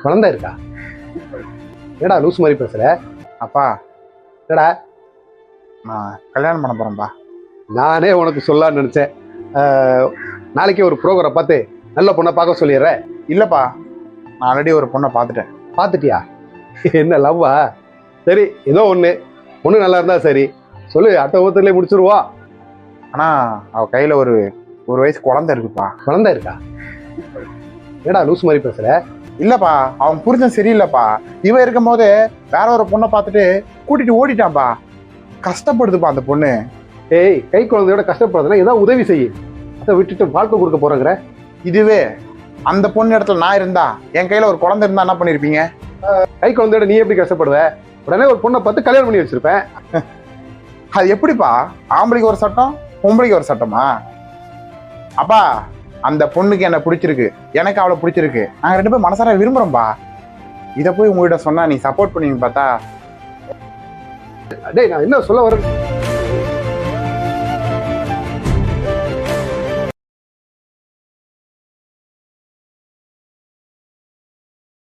குழந்தை இருக்கா? ஏடா லூஸ் மாதிரி பேசுற? அப்பா ஏடா நான் கல்யாணம் பண்ண போறேன்ப்பா. நானே உனக்கு சொல்லலாம்னு நினைச்சேன். நாளைக்கு ஒரு ப்ரோக்ராம் பார்த்து நல்ல பொண்ணை பார்க்க சொல்லிடுறேன். இல்லப்பா, நான் ஆல்ரெடி ஒரு பொண்ணை பார்த்துட்டேன். பார்த்துட்டியா? என்ன லவ்வா? சரி, ஏதோ ஒன்று நல்லா இருந்தா சரி சொல்லு, அடுத்த ஒருத்தர்லேயே முடிச்சிருவா. ஆனா அவ கையில ஒரு வயசு குழந்தை இருக்குப்பா. குழந்தை இருக்கா? ஏடா லூஸ் மாதிரி பேசுற? இல்லப்பா, அவன் புரிஞ்சன் சரியில்லைப்பா. இவன் இருக்கும் போது வேற ஒரு பொண்ணை பார்த்துட்டு கூட்டிட்டு ஓடிட்டான்ப்பா. கஷ்டப்படுதுப்பா அந்த பொண்ணு. ஏய், கை குழந்தையோட கஷ்டப்படுறதுன்னா ஏதாவது உதவி செய்யும். அதை விட்டுட்டு வாழ்க்கை கொடுக்க போறேங்கிற? இதுவே அந்த பொண்ணு இடத்துல நான் இருந்தா, என் கையில ஒரு குழந்தை இருந்தா என்ன பண்ணிருப்பீங்க? கை குழந்தையோட நீ எப்படி கஷ்டப்படுவ? உடனே ஒரு பொண்ணை பார்த்து கல்யாணம் பண்ணி வச்சிருப்பேன். அது எப்படிப்பா? ஆம்பளைக்கு ஒரு சட்டம், பொம்பளைக்கு ஒரு சட்டமா? அப்பா, அந்த பொண்ணுக்கு என்ன பிடிச்சிருக்கு, எனக்கு அவளை பிடிச்சிருக்கு. நாங்க 2 பேரும் மனசார விரும்புறோம்பா. இதை போய் உங்ககிட்ட சொன்னா நீ சப்போர்ட் பண்ணுவீங்க பார்த்தா. டேய், நான் என்ன சொல்ல வரேன்?